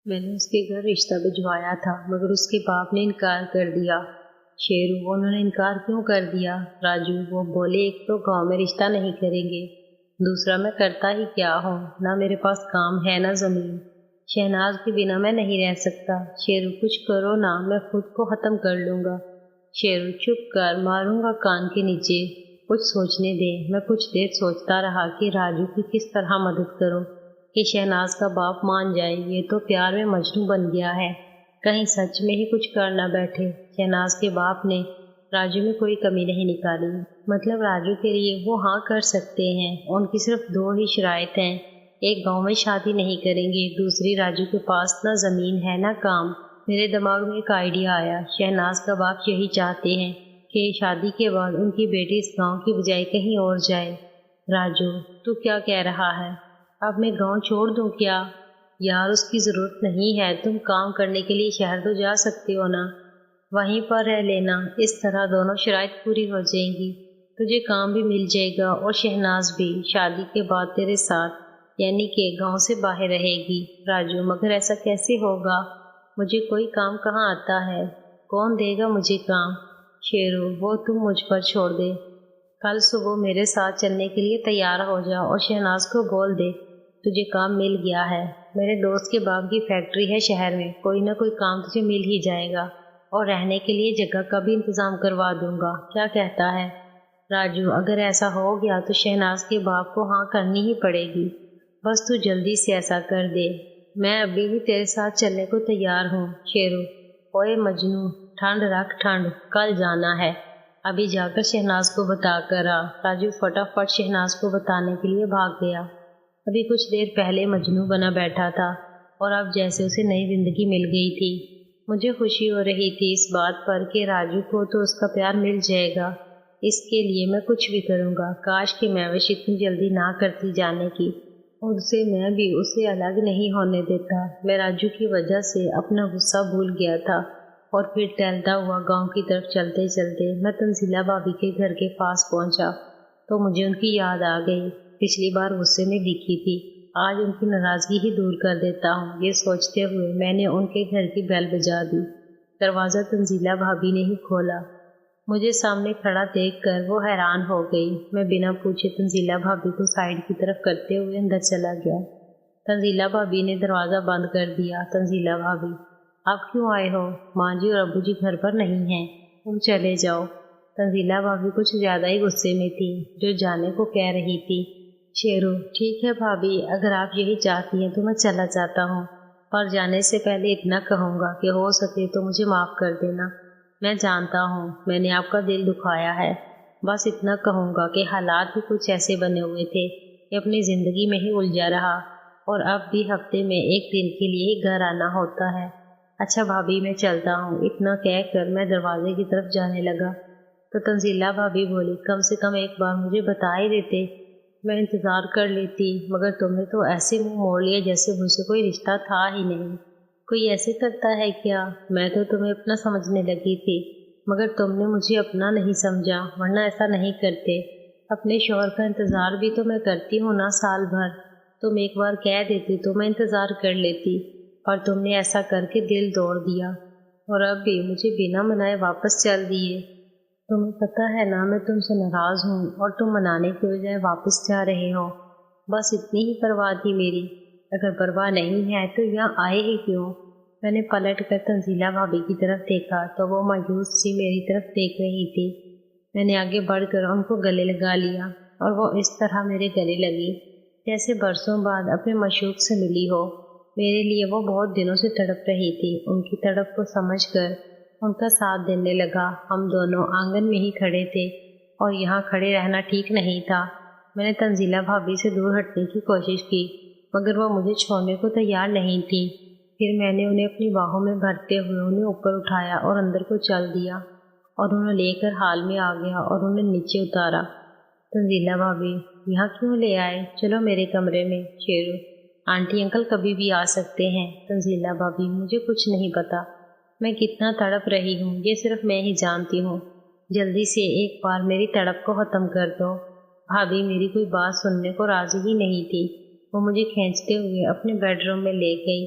میں نے اس کے گھر رشتہ بھجوایا تھا مگر اس کے باپ نے انکار کر دیا۔ شیرو، انہوں نے انکار کیوں کر دیا؟ راجو، وہ بولے ایک تو گاؤں میں رشتہ نہیں کریں گے، دوسرا میں کرتا ہی کیا ہوں، نہ میرے پاس کام ہے نہ زمین، شہناز کے بنا میں نہیں رہ سکتا۔ شیرو، کچھ کرو نا، میں خود کو ختم کر لوں گا۔ شیرو، چپ کر، ماروں گا کان کے نیچے، کچھ سوچنے دے۔ میں کچھ دیر سوچتا رہا کہ راجو کی کس طرح مدد کروں کہ شہناز کا باپ مان جائے۔ یہ تو پیار میں مجنوں بن گیا ہے، کہیں سچ میں ہی کچھ کر نہ بیٹھے۔ شہناز کے باپ نے راجو میں کوئی کمی نہیں نکالی، مطلب راجو کے لیے وہ ہاں کر سکتے ہیں۔ ان کی صرف دو ہی شرائط ہیں، ایک گاؤں میں شادی نہیں کریں گے، دوسری راجو کے پاس نہ زمین ہے نہ کام۔ میرے دماغ میں ایک آئیڈیا آیا، شہناز کا باپ یہی چاہتے ہیں کہ شادی کے بعد ان کی بیٹی اس گاؤں کی بجائے کہیں اور جائے۔ راجو، تو کیا کہہ رہا ہے؟ اب میں گاؤں چھوڑ دوں کیا؟ یار، اس کی ضرورت نہیں ہے، تم کام کرنے کے لیے شہر تو جا سکتے ہو نا، وہیں پر رہ لینا، اس طرح دونوں شرائط پوری ہو جائیں گی، تجھے کام بھی مل جائے گا اور شہناز بھی شادی کے بعد تیرے ساتھ، یعنی کہ گاؤں سے باہر رہے گی۔ راجو، مگر ایسا کیسے ہوگا؟ مجھے کوئی کام کہاں آتا ہے، کون دے گا مجھے کام؟ شیرو، وہ تم مجھ پر چھوڑ دے، کل صبح میرے ساتھ چلنے کے لیے تیار ہو جا اور شہناز کو بول دے تجھے کام مل گیا ہے، میرے دوست کے باپ کی فیکٹری ہے شہر میں، کوئی نہ کوئی کام تجھے مل ہی جائے گا، اور رہنے کے لیے جگہ کا بھی انتظام کروا دوں گا، کیا کہتا ہے؟ راجو، اگر ایسا ہو گیا تو شہناز کے باپ کو ہاں کرنی ہی پڑے گی، بس تو جلدی سے ایسا کر دے، میں ابھی بھی تیرے ساتھ چلنے کو تیار ہوں۔ شیرو، اوئے مجنوں، ٹھنڈ رکھ ٹھنڈ، کل جانا ہے، ابھی جا کر شہناز کو بتا کر آ۔ راجو فٹافٹ شہناز کو بتانے کے لیے بھاگ گیا۔ ابھی کچھ دیر پہلے مجنوں بنا بیٹھا تھا اور اب جیسے اسے نئی زندگی مل گئی تھی۔ مجھے خوشی ہو رہی تھی اس بات پر کہ راجو کو تو اس کا پیار مل جائے گا، اس کے لیے میں کچھ بھی کروں گا۔ کاش کہ میوش اتنی جلدی نہ کرتی جانے کی، اور سے میں بھی اسے الگ نہیں ہونے دیتا۔ میں راجو کی وجہ سے اپنا غصہ بھول گیا تھا، اور پھر ٹہلتا ہوا گاؤں کی طرف چلتے چلتے میں تنزیلہ بھابی کے گھر کے پاس پہنچا تو مجھے ان کی یاد آ گئی۔ پچھلی بار غصے میں دکھی تھی، آج ان کی ناراضگی ہی دور کر دیتا ہوں، یہ سوچتے ہوئے میں نے ان کے گھر کی بیل بجا دی۔ دروازہ تنزیلہ بھابی نے ہی کھولا۔ مجھے سامنے کھڑا دیکھ کر وہ حیران ہو گئی۔ میں بنا پوچھے تنزیلہ بھابی کو سائڈ کی طرف کرتے ہوئے اندر چلا گیا۔ تنزیلہ بھابی نے دروازہ بند کر دیا۔ تنزیلہ بھابی، آپ کیوں آئے ہو؟ ماں جی اور ابو جی گھر پر نہیں ہیں، تم چلے جاؤ۔ تنزیلہ بھابی کچھ زیادہ ہی غصے میں تھی، جو جانے کو کہہ رہی تھی۔ شیرو، ٹھیک ہے بھابی، اگر آپ یہی چاہتی ہیں تو میں چلا جاتا ہوں، پر جانے سے پہلے اتنا کہوں گا کہ ہو سکے تو مجھے معاف کر دینا۔ میں جانتا ہوں میں نے آپ کا دل دکھایا ہے، بس اتنا کہوں گا کہ حالات بھی کچھ ایسے بنے ہوئے تھے کہ اپنی زندگی میں ہی الجھا رہا، اور اب بھی ہفتے میں ایک دن کے لیے ہی گھر آنا ہوتا ہے۔ اچھا بھابی، میں چلتا ہوں، اتنا کہہ کر میں دروازے کی طرف جانے لگا تو تنزیلہ بھابی بولی، کم سے کم ایک بار مجھے بتا ہی دیتے، میں انتظار کر لیتی، مگر تم نے تو ایسے منہ موڑ لیا جیسے مجھ سے کوئی رشتہ تھا ہی نہیں۔ کوئی ایسے کرتا ہے کیا؟ میں تو تمہیں اپنا سمجھنے لگی تھی، مگر تم نے مجھے اپنا نہیں سمجھا، ورنہ ایسا نہیں کرتے۔ اپنے شوہر کا انتظار بھی تو میں کرتی ہوں نا سال بھر، تم ایک بار کہہ دیتی تو میں انتظار کر لیتی، اور تم نے ایسا کر کے دل توڑ دیا، اور اب بھی مجھے بنا منائے واپس چل دیے۔ تمہیں پتہ ہے نا میں تم سے ناراض ہوں، اور تم منانے کے بجائے واپس جا رہے ہو، بس اتنی ہی پرواہ تھی میری۔ اگر پرواہ نہیں ہے تو یہاں آئے ہی کیوں؟ میں نے پلٹ کر تنزیلہ بھابی کی طرف دیکھا تو وہ مایوس سی میری طرف دیکھ رہی تھی۔ میں نے آگے بڑھ کر ان کو گلے لگا لیا، اور وہ اس طرح میرے گلے لگی جیسے برسوں بعد اپنے معشوق سے ملی ہو۔ میرے لیے وہ بہت دنوں سے تڑپ رہی تھی۔ ان کی تڑپ کو سمجھ کر ان کا ساتھ دینے لگا۔ ہم دونوں آنگن میں ہی کھڑے تھے، اور یہاں کھڑے رہنا ٹھیک نہیں تھا۔ میں نے تنزیلہ بھابی سے دور ہٹنے کی کوشش کی، مگر وہ مجھے چھوڑنے کو تیار نہیں تھی۔ پھر میں نے انہیں اپنی باہوں میں بھرتے ہوئے انہیں اوپر اٹھایا اور اندر کو چل دیا، اور انہیں لے کر ہال میں آ گیا اور انہیں نیچے اتارا۔ تنزیلہ بھابی، یہاں کیوں لے آئے؟ چلو میرے کمرے میں۔ شیرو، آنٹی انکل کبھی بھی آ سکتے ہیں۔ تنزیلہ بھابی، مجھے کچھ نہیں پتا، میں کتنا تڑپ رہی ہوں یہ صرف میں ہی جانتی ہوں، جلدی سے ایک بار میری تڑپ کو ختم کر دو۔ بھابی میری کوئی بات سننے کو راضی ہی نہیں تھی۔ وہ مجھے کھینچتے ہوئے اپنے بیڈ روم میں لے گئی